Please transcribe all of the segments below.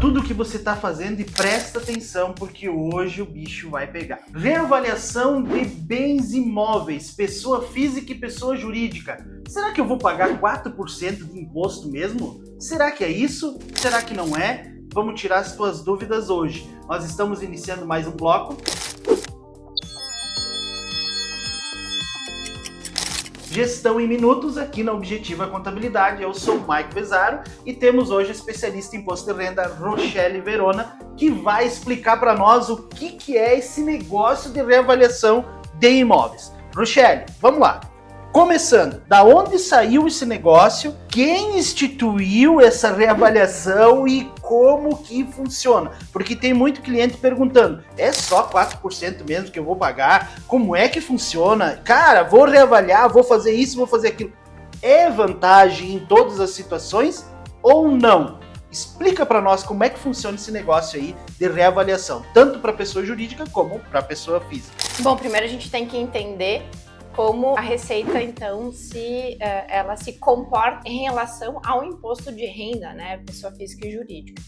tudo que você está fazendo e presta atenção porque hoje o bicho vai pegar. Reavaliação de bens imóveis, pessoa física e pessoa jurídica. Será que eu vou pagar 4% de imposto mesmo? Será que é isso? Será que não é? Vamos tirar as suas dúvidas hoje. Nós estamos iniciando mais um bloco. Gestão em minutos aqui na Objetiva Contabilidade. Eu sou o Mike Vezaro e temos hoje a especialista em imposto de renda, Rochelle Verona, que vai explicar para nós o que é esse negócio de reavaliação de imóveis. Rochelle, vamos lá. Começando, da onde saiu esse negócio, quem instituiu essa reavaliação e como que funciona? Porque tem muito cliente perguntando, é só 4% mesmo que eu vou pagar? Como é que funciona? Cara, vou reavaliar, vou fazer isso, vou fazer aquilo. É vantagem em todas as situações ou não? Explica para nós como é que funciona esse negócio aí de reavaliação, tanto para pessoa jurídica como para pessoa física. Bom, primeiro a gente tem que entender como a Receita, então, ela se comporta em relação ao imposto de renda, né, pessoa física e jurídica.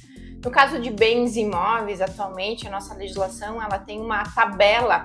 No caso de bens imóveis, atualmente, a nossa legislação, ela tem uma tabela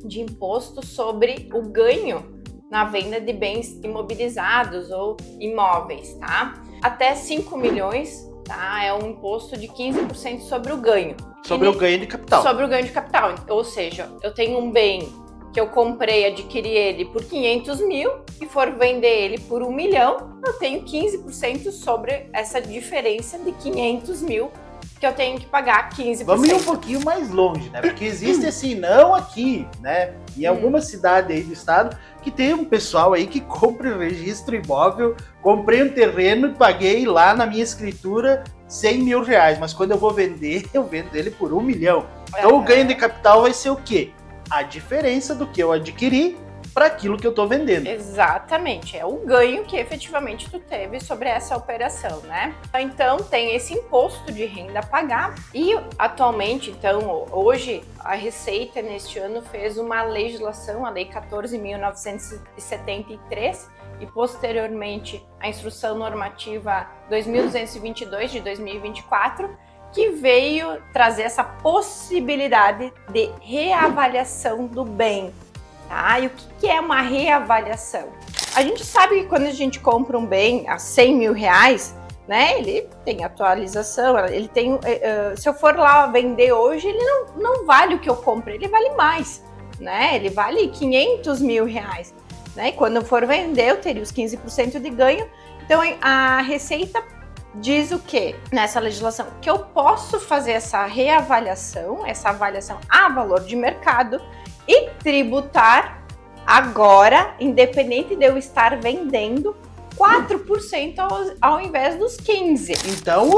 de imposto sobre o ganho na venda de bens imobilizados ou imóveis, tá? Até 5 milhões, tá? É um imposto de 15% sobre o ganho. Sobre o ganho de capital. Sobre o ganho de capital, ou seja, eu tenho um bem que eu comprei, adquiri ele por 500 mil e for vender ele por 1 milhão, eu tenho 15% sobre essa diferença de 500 mil que eu tenho que pagar 15%. Vamos ir um pouquinho mais longe, né? Porque existe assim, não aqui, né? Em alguma cidade aí do estado, que tem um pessoal aí que compra registro imóvel, comprei um terreno e paguei lá na minha escritura 100 mil reais, mas quando eu vou vender, eu vendo ele por 1 milhão. Então o ganho de capital vai ser o quê? A diferença do que eu adquiri para aquilo que eu estou vendendo. Exatamente, é o ganho que efetivamente tu teve sobre essa operação, né? Então tem esse imposto de renda a pagar e atualmente, então, hoje a Receita neste ano fez uma legislação, a Lei 14.973 e posteriormente a Instrução Normativa 2222 de 2024, que veio trazer essa possibilidade de reavaliação do bem, tá? E o que é uma reavaliação? A gente sabe que quando a gente compra um bem a 100 mil reais, né, ele tem atualização, ele tem, se eu for lá vender hoje, ele não vale o que eu comprei, ele vale mais, né? Ele vale 500 mil reais, né? E quando eu for vender, eu teria os 15% de ganho. Então, a Receita diz o quê? Nessa legislação, que eu posso fazer essa reavaliação, essa avaliação a valor de mercado e tributar agora, independente de eu estar vendendo, 4% ao invés dos 15%. Então,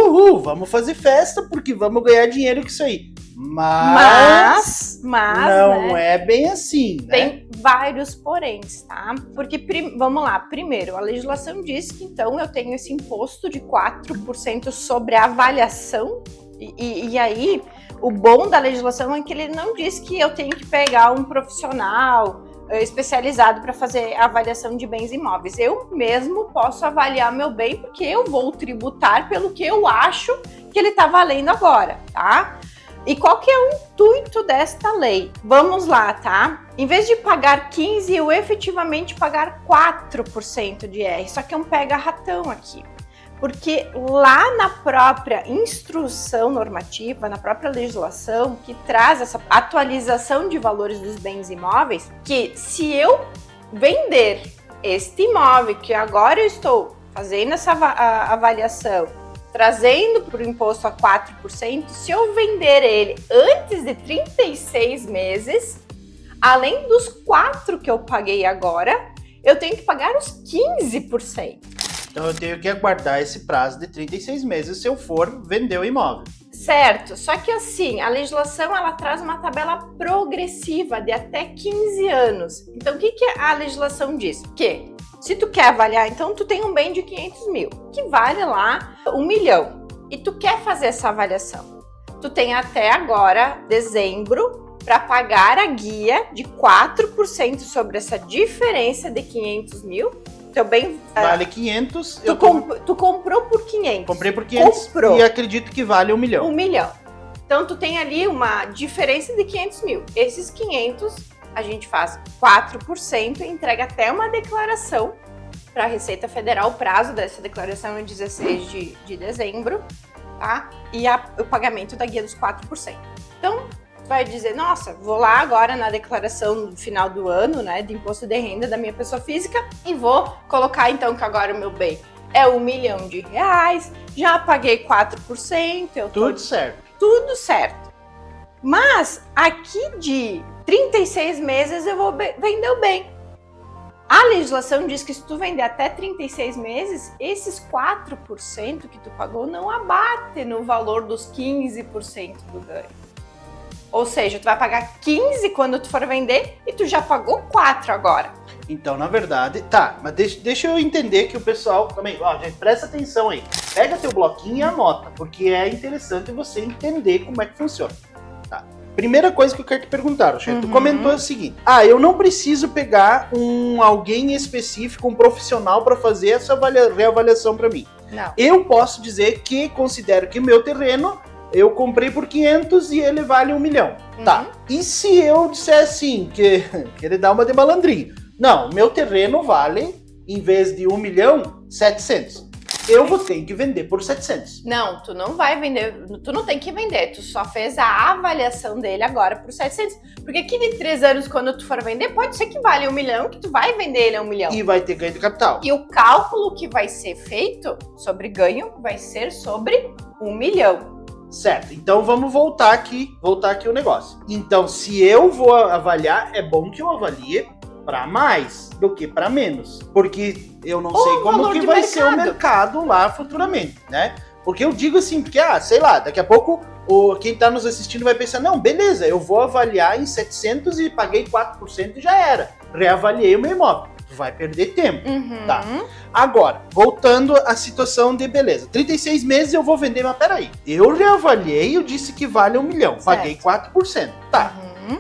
vamos fazer festa porque vamos ganhar dinheiro com isso aí. Mas não, né, é bem assim, né? Tem vários poréns, tá? Porque, vamos lá, primeiro, a legislação diz que então eu tenho esse imposto de 4% sobre a avaliação e aí o bom da legislação é que ele não diz que eu tenho que pegar um profissional especializado para fazer a avaliação de bens imóveis. Eu mesmo posso avaliar meu bem porque eu vou tributar pelo que eu acho que ele está valendo agora, tá? E qual que é o intuito desta lei? Vamos lá, tá? Em vez de pagar 15%, eu efetivamente pagar 4% de IR. Só que é um pega-ratão aqui. Porque lá na própria instrução normativa, na própria legislação, que traz essa atualização de valores dos bens imóveis, que se eu vender este imóvel, que agora eu estou fazendo essa avaliação, trazendo para o imposto a 4%, se eu vender ele antes de 36 meses, além dos 4% que eu paguei agora, eu tenho que pagar os 15%. Então eu tenho que aguardar esse prazo de 36 meses se eu for vender o imóvel. Certo, só que assim, a legislação ela traz uma tabela progressiva de até 15 anos. Então o que a legislação diz? Que se tu quer avaliar, então tu tem um bem de 500 mil, que vale lá 1 milhão, e tu quer fazer essa avaliação. Tu tem até agora, dezembro, para pagar a guia de 4% sobre essa diferença de 500 mil. teu bem vale 500. Tu comprou por 500. Comprei por 500 e acredito que vale 1 milhão. 1 milhão. Então, tu tem ali uma diferença de 500 mil. Esses 500, a gente faz 4% e entrega até uma declaração para a Receita Federal. O prazo dessa declaração é 16 de dezembro, tá? E o pagamento da guia dos 4%. Então, vai dizer, nossa, vou lá agora na declaração no final do ano, né, de imposto de renda da minha pessoa física e vou colocar então que agora o meu bem é R$1 milhão, já paguei 4%, Tudo certo. Tudo certo. Mas aqui de 36 meses eu vou vender o bem. A legislação diz que se tu vender até 36 meses, esses 4% que tu pagou não abate no valor dos 15% do ganho. Ou seja, tu vai pagar 15 quando tu for vender e tu já pagou 4 agora. Então, na verdade, tá, mas deixa eu entender que o pessoal também, ó, gente, presta atenção aí. Pega teu bloquinho e anota, porque é interessante você entender como é que funciona. Tá. Primeira coisa que eu quero te perguntar, Rochelle, tu comentou o seguinte: eu não preciso pegar alguém específico, um profissional para fazer essa reavaliação para mim. Não. Eu posso dizer que considero que meu terreno eu comprei por 500 e ele vale 1 milhão. Tá. E se eu disser assim, que ele dá uma de malandrinho? Não, meu terreno vale, em vez de 1 milhão, 700. Eu vou ter que vender por 700. Não, tu não vai vender, tu não tem que vender, tu só fez a avaliação dele agora por 700. Porque aqui de 3 anos, quando tu for vender, pode ser que vale 1 milhão, que tu vai vender ele a 1 milhão. E vai ter ganho de capital. E o cálculo que vai ser feito sobre ganho vai ser sobre 1 milhão. Certo, então vamos voltar aqui o negócio. Então, se eu vou avaliar, é bom que eu avalie para mais do que para menos, porque eu não sei como que vai ser o mercado lá futuramente, né? Porque eu digo assim, porque, sei lá, daqui a pouco quem tá nos assistindo vai pensar, não, beleza, eu vou avaliar em 700 e paguei 4% e já era, reavaliei o meu imóvel. Vai perder tempo, tá? Agora, voltando à situação de beleza, 36 meses eu vou vender, mas peraí, eu reavaliei, eu disse que vale 1 milhão, certo. Paguei 4%, tá?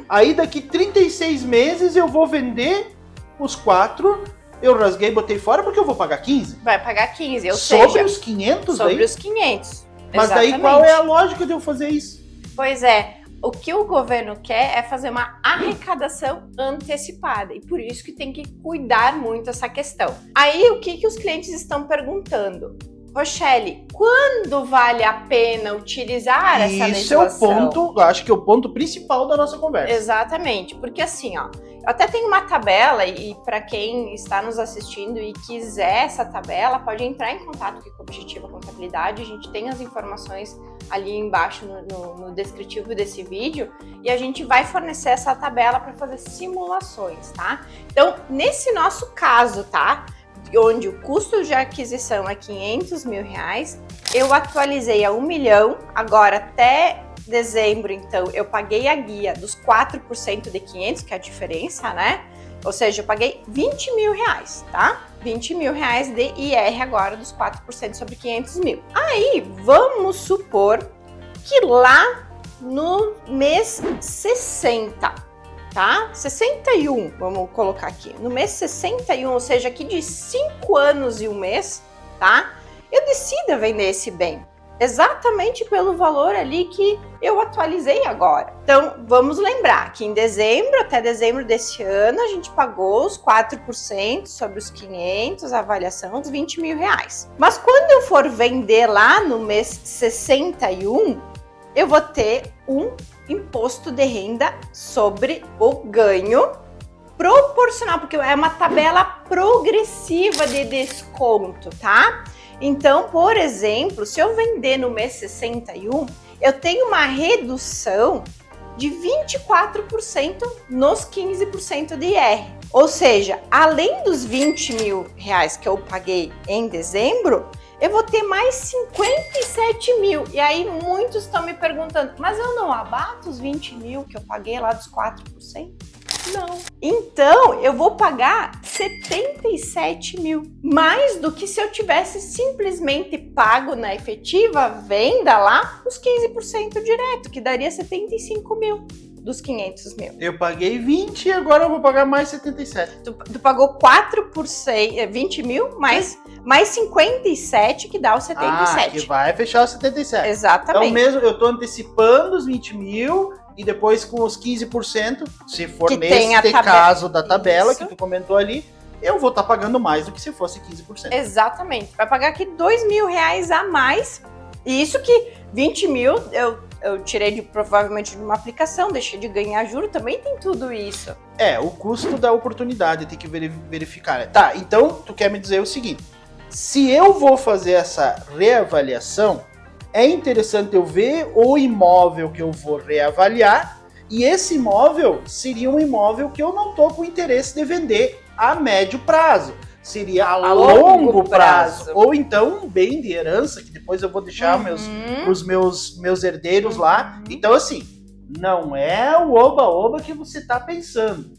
Aí daqui 36 meses eu vou vender os 4, eu rasguei, botei fora porque eu vou pagar 15. Vai pagar 15, ou sobre seja... os 500 sobre daí? Os 500, mas exatamente. Daí qual é a lógica de eu fazer isso? Pois é. O que o governo quer é fazer uma arrecadação antecipada e por isso que tem que cuidar muito essa questão. Aí o que os clientes estão perguntando? Rochelle, quando vale a pena utilizar essa legislação? Isso é o ponto, acho que é o ponto principal da nossa conversa. Exatamente, porque assim, ó, eu até tenho uma tabela e para quem está nos assistindo e quiser essa tabela, pode entrar em contato com a Objetiva Contabilidade, a gente tem as informações ali embaixo no descritivo desse vídeo e a gente vai fornecer essa tabela para fazer simulações, tá? Então, nesse nosso caso, tá? Onde o custo de aquisição é R$500 mil, eu atualizei a 1 milhão, agora até dezembro, então, eu paguei a guia dos 4% de 500, que é a diferença, né? Ou seja, eu paguei R$20 mil, tá? R$20 mil de IR agora dos 4% sobre 500 mil. Aí, vamos supor que lá no mês 60, tá? 61, vamos colocar aqui. No mês 61, ou seja, aqui de 5 anos e 1 mês, tá? Eu decido vender esse bem. Exatamente pelo valor ali que eu atualizei agora. Então, vamos lembrar que em dezembro, até dezembro desse ano, a gente pagou os 4% sobre os 500, a avaliação dos R$20 mil. Mas quando eu for vender lá no mês 61, eu vou ter um imposto de renda sobre o ganho proporcional, porque é uma tabela progressiva de desconto, tá? Então, por exemplo, se eu vender no mês 61, eu tenho uma redução de 24% nos 15% de IR. Ou seja, além dos R$20 mil que eu paguei em dezembro, eu vou ter mais 57 mil. E aí muitos estão me perguntando, mas eu não abato os 20 mil que eu paguei lá dos 4%? Não. Então, eu vou pagar 77 mil. Mais do que se eu tivesse simplesmente pago na efetiva venda lá os 15% direto, que daria 75 mil. dos 500 mil. Eu paguei 20 e agora eu vou pagar mais 77. Tu pagou 4 por 20 mil, mais 57, que dá os 77. Que vai fechar os 77. Exatamente. Então mesmo, eu tô antecipando os 20 mil e depois com os 15%, se for Que tem nesse caso da tabela Isso. que tu comentou ali, eu vou estar pagando mais do que se fosse 15%. Exatamente. Vai pagar aqui 2 mil reais a mais. E isso que 20 mil eu tirei provavelmente de uma aplicação, deixei de ganhar juro, também tem tudo isso. O custo da oportunidade tem que verificar. Tá, então tu quer me dizer o seguinte, se eu vou fazer essa reavaliação, é interessante eu ver o imóvel que eu vou reavaliar, e esse imóvel seria um imóvel que eu não tô com interesse de vender a médio prazo. Seria a longo prazo. Ou então um bem de herança, que depois eu vou deixar os meus herdeiros lá. Então, assim, não é o oba-oba que você está pensando.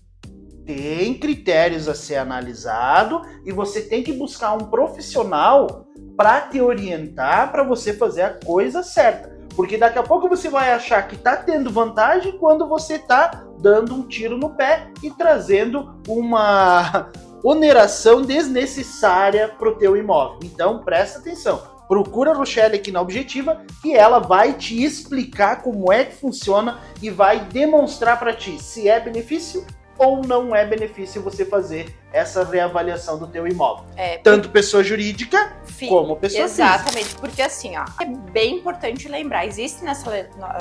Tem critérios a ser analisado e você tem que buscar um profissional para te orientar, para você fazer a coisa certa. Porque daqui a pouco você vai achar que está tendo vantagem quando você está dando um tiro no pé e trazendo uma oneração desnecessária para o teu imóvel. Então, presta atenção. Procura a Rochelle aqui na Objetiva, que ela vai te explicar como é que funciona e vai demonstrar para ti se é benefício ou não é benefício você fazer essa reavaliação do teu imóvel. Tanto pessoa jurídica como pessoa física. Exatamente, porque assim, ó, é bem importante lembrar, existe nessa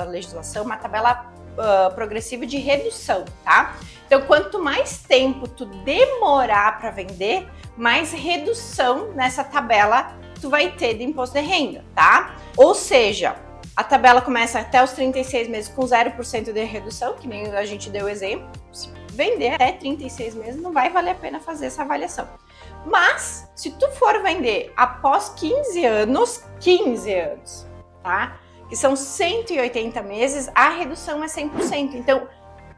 legislação uma tabela progressiva de redução, tá? Então, quanto mais tempo tu demorar para vender, mais redução nessa tabela tu vai ter de imposto de renda, tá? Ou seja, a tabela começa até os 36 meses com 0% de redução, que nem a gente deu exemplo. Se vender até 36 meses, não vai valer a pena fazer essa avaliação. Mas, se tu for vender após 15 anos, tá? Que são 180 meses, a redução é 100%. Então,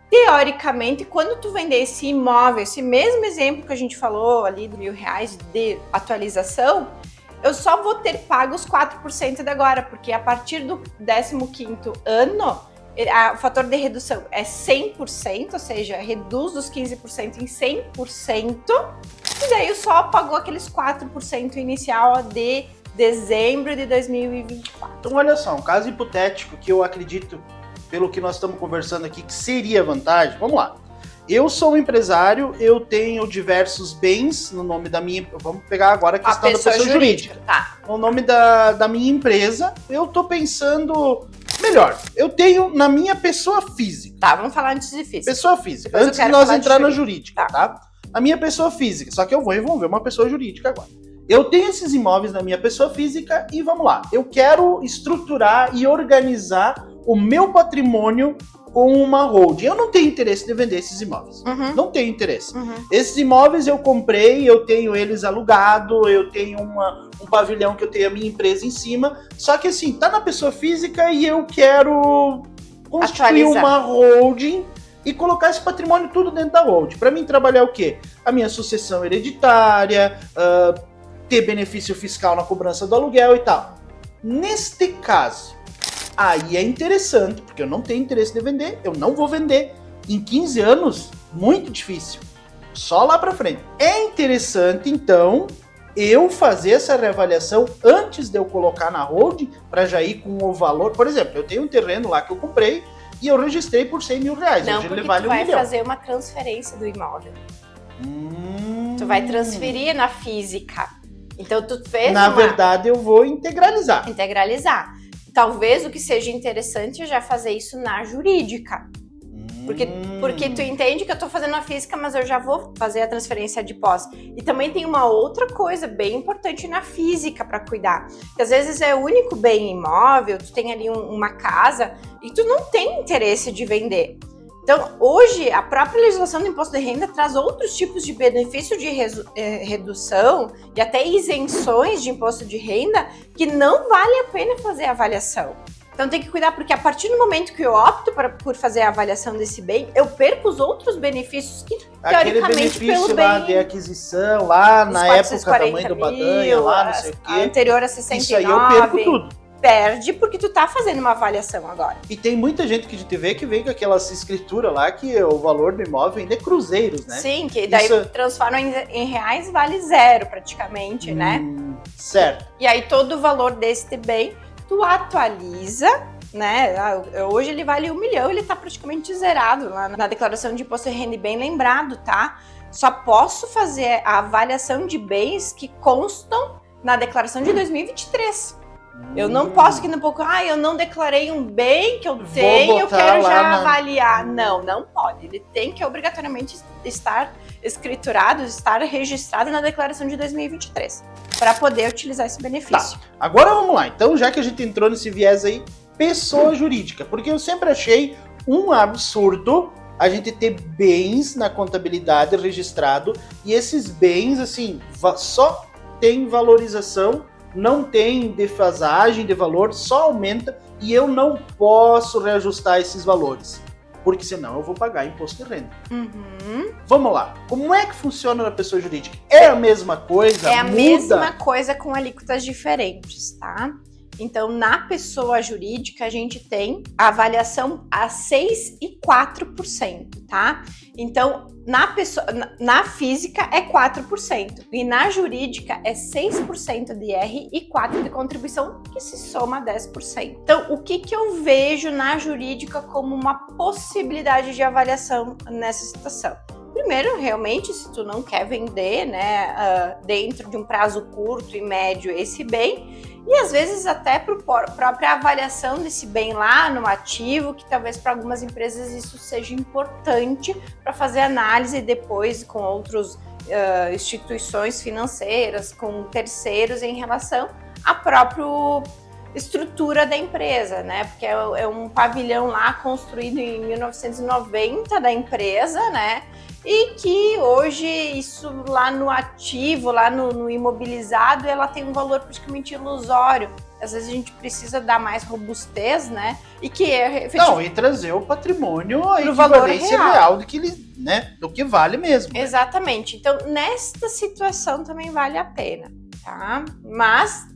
teoricamente, quando tu vender esse imóvel, esse mesmo exemplo que a gente falou ali de R$1.000 de atualização, eu só vou ter pago os 4% de agora, porque a partir do 15º ano, o fator de redução é 100%, ou seja, reduz dos 15% em 100%, e daí eu só pagou aqueles 4% inicial de dezembro de 2024. Então, olha só, um caso hipotético que eu acredito, pelo que nós estamos conversando aqui, que seria vantagem. Vamos lá. Eu sou um empresário, eu tenho diversos bens no nome da minha... Vamos pegar agora a questão da pessoa jurídica. Tá. No nome da minha empresa, eu tô pensando... Melhor, eu tenho na minha pessoa física. Tá, vamos falar antes de física. Pessoa física. Depois Antes de nós entrar na jurídica, tá? A minha pessoa física. Só que eu vou envolver uma pessoa jurídica agora. Eu tenho esses imóveis na minha pessoa física e vamos lá. Eu quero estruturar e organizar o meu patrimônio com uma holding. Eu não tenho interesse de vender esses imóveis. Não tenho interesse. Esses imóveis eu comprei, eu tenho eles alugado, eu tenho um pavilhão que eu tenho a minha empresa em cima. Só que assim, tá na pessoa física e eu quero constituir uma holding e colocar esse patrimônio tudo dentro da holding. Para mim trabalhar o quê? A minha sucessão hereditária, ter benefício fiscal na cobrança do aluguel e tal. Neste caso, aí é interessante, porque eu não tenho interesse de vender, eu não vou vender. Em 15 anos, muito difícil. Só lá pra frente. É interessante, então, eu fazer essa reavaliação antes de eu colocar na holding, para já ir com o valor. Por exemplo, eu tenho um terreno lá que eu comprei e eu registrei por R$100 mil. Não, hoje porque ele vale tu vai R$1 milhão. fazer uma transferência do imóvel. Tu vai transferir na física. Então, tu fez Na verdade, eu vou integralizar. Talvez o que seja interessante é já fazer isso na jurídica. Porque tu entende que eu tô fazendo a física, mas eu já vou fazer a transferência de posse. E também tem uma outra coisa bem importante na física para cuidar. Que às vezes é o único bem imóvel, tu tem ali uma casa e tu não tem interesse de vender. Então, hoje, a própria legislação do imposto de renda traz outros tipos de benefício de redução e até isenções de imposto de renda que não vale a pena fazer a avaliação. Então, tem que cuidar, porque a partir do momento que eu opto por fazer a avaliação desse bem, eu perco os outros benefícios que, teoricamente, aquele benefício pelo lá bem... de aquisição, lá na época da mãe do Badanha, lá não sei o quê. Anterior a 69. Isso aí eu perco tudo. perde porque tu tá fazendo uma avaliação agora. E tem muita gente que a gente vê que vem com aquelas escrituras lá que o valor do imóvel ainda é cruzeiros, né? Sim, que daí transforma em reais, vale zero praticamente, né? Certo. E aí todo o valor desse bem, tu atualiza, né? Hoje ele vale 1 milhão, ele tá praticamente zerado lá na declaração de imposto de renda, e bem lembrado, tá? Só posso fazer a avaliação de bens que constam na declaração de 2023. Eu não posso que no pouco, eu não declarei um bem que eu tenho, eu quero já avaliar. Não pode. Ele tem que obrigatoriamente estar escriturado, estar registrado na declaração de 2023, para poder utilizar esse benefício. Tá. Agora vamos lá. Então, já que a gente entrou nesse viés aí, pessoa jurídica, porque eu sempre achei um absurdo a gente ter bens na contabilidade registrado e esses bens, assim, só tem valorização, não tem defasagem de valor, só aumenta e eu não posso reajustar esses valores, porque senão eu vou pagar imposto de renda. Vamos lá, como é que funciona na pessoa jurídica? É a mesma coisa? É a mesma coisa com alíquotas diferentes, tá? Então, na pessoa jurídica, a gente tem a avaliação a 6% e 4%, tá? Então, na física é 4%, e na jurídica é 6% de IR e 4% de contribuição, que se soma a 10%. Então, o que eu vejo na jurídica como uma possibilidade de avaliação nessa situação? Primeiro, realmente, se tu não quer vender, né, dentro de um prazo curto e médio esse bem, e às vezes até para a própria avaliação desse bem lá no ativo, que talvez para algumas empresas isso seja importante para fazer análise depois com outras instituições financeiras, com terceiros em relação à própria estrutura da empresa, né? Porque é um pavilhão lá construído em 1990 da empresa, né? E que hoje isso lá no ativo, lá no imobilizado, ela tem um valor praticamente ilusório. Às vezes a gente precisa dar mais robustez, né? E que e trazer o patrimônio a equivalência real do que ele, né? Do que vale mesmo. Exatamente. Então, nesta situação também vale a pena, tá? Mas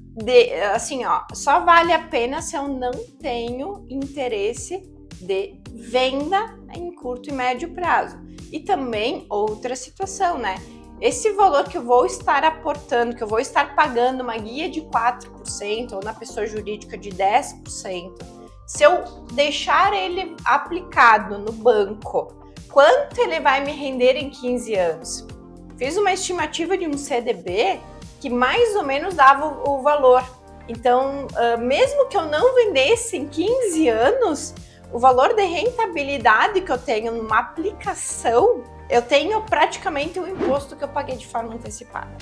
só vale a pena se eu não tenho interesse de venda em curto e médio prazo. E também outra situação, né? Esse valor que eu vou estar aportando, que eu vou estar pagando uma guia de 4% ou na pessoa jurídica de 10%, se eu deixar ele aplicado no banco, quanto ele vai me render em 15 anos? Fiz uma estimativa de um CDB que mais ou menos dava o valor. Então, mesmo que eu não vendesse em 15 anos, o valor de rentabilidade que eu tenho numa aplicação, eu tenho praticamente o imposto que eu paguei de forma antecipada.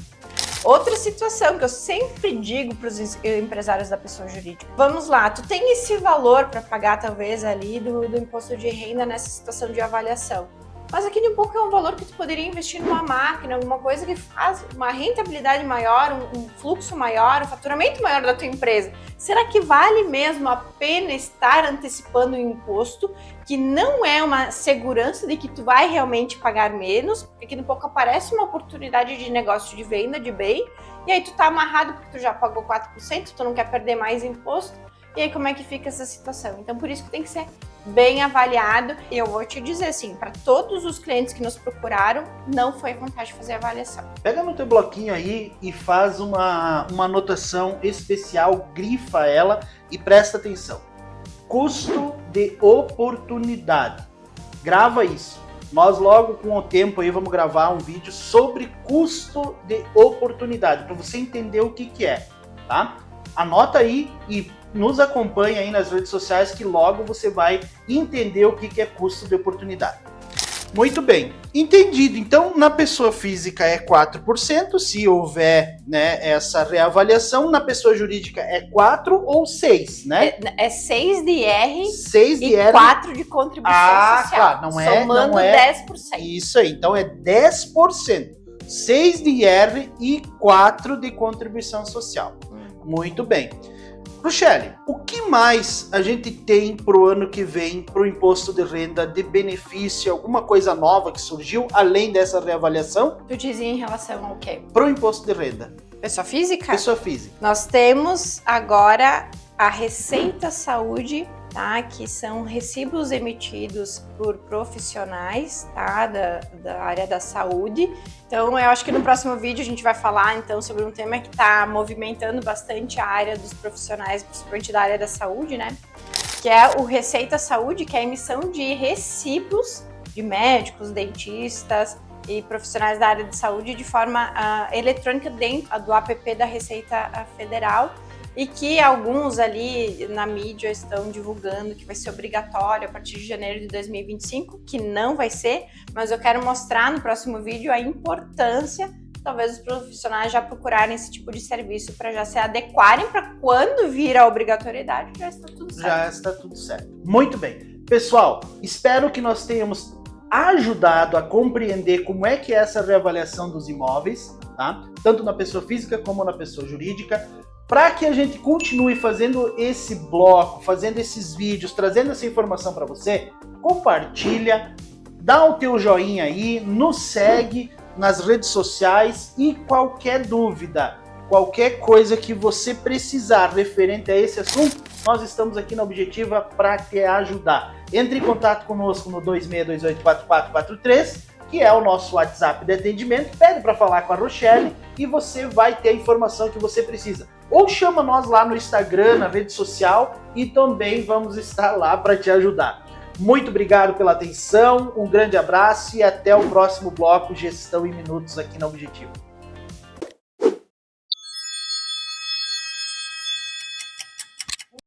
Outra situação que eu sempre digo para os empresários da pessoa jurídica: vamos lá, tu tem esse valor para pagar talvez ali do imposto de renda nessa situação de avaliação, mas aquele um pouco é um valor que tu poderia investir numa máquina, alguma coisa que faz uma rentabilidade maior, um fluxo maior, um faturamento maior da tua empresa. Será que vale mesmo a pena estar antecipando o imposto, que não é uma segurança de que tu vai realmente pagar menos, porque aqui um pouco aparece uma oportunidade de negócio de venda de bem, e aí tu tá amarrado porque tu já pagou 4%, tu não quer perder mais imposto, e aí como é que fica essa situação? Então por isso que tem que ser bem avaliado, e eu vou te dizer assim, para todos os clientes que nos procuraram, não foi vantagem fazer a avaliação. Pega no teu bloquinho aí e faz uma anotação especial, grifa ela e presta atenção. Custo de oportunidade. Grava isso. Nós logo com o tempo aí vamos gravar um vídeo sobre custo de oportunidade, para você entender o que é, tá? Anota aí e nos acompanha aí nas redes sociais que logo você vai entender o que é custo de oportunidade. Muito bem, entendido. Então, na pessoa física é 4%, se houver, né, essa reavaliação. Na pessoa jurídica é 4 ou 6, né? É 6 de IR 6 de e IR. 4 de contribuição social. Claro, somando 10%. Isso aí, então é 10%. 6 de IR e 4 de contribuição social. Muito bem. Rochelle, o que mais a gente tem pro ano que vem pro imposto de renda de benefício? Alguma coisa nova que surgiu além dessa reavaliação? Tu dizia em relação ao quê? Pro imposto de renda. Pessoa física? Pessoa física. Nós temos agora a Receita Saúde, tá? Que são recibos emitidos por profissionais, tá? Da área da saúde. Então, eu acho que no próximo vídeo a gente vai falar, então, sobre um tema que está movimentando bastante a área dos profissionais, principalmente da área da saúde, né? Que é o Receita Saúde, que é a emissão de recibos de médicos, dentistas e profissionais da área de saúde de forma eletrônica dentro do app da Receita Federal, e que alguns ali na mídia estão divulgando que vai ser obrigatório a partir de janeiro de 2025, que não vai ser, mas eu quero mostrar no próximo vídeo a importância, talvez os profissionais já procurarem esse tipo de serviço para já se adequarem para quando vir a obrigatoriedade, já está tudo certo. Já está tudo certo. Muito bem. Pessoal, espero que nós tenhamos ajudado a compreender como é que é essa reavaliação dos imóveis, tá? Tanto na pessoa física como na pessoa jurídica, para que a gente continue fazendo esse bloco, fazendo esses vídeos, trazendo essa informação para você. Compartilha, dá o teu joinha aí, nos segue nas redes sociais e qualquer dúvida, qualquer coisa que você precisar referente a esse assunto, nós estamos aqui na Objetiva para te ajudar. Entre em contato conosco no 26284443, que é o nosso WhatsApp de atendimento, pede para falar com a Rochelle e você vai ter a informação que você precisa. Ou chama nós lá no Instagram, na rede social, e também vamos estar lá para te ajudar. Muito obrigado pela atenção, um grande abraço e até o próximo bloco Gestão em Minutos aqui na Objetiva.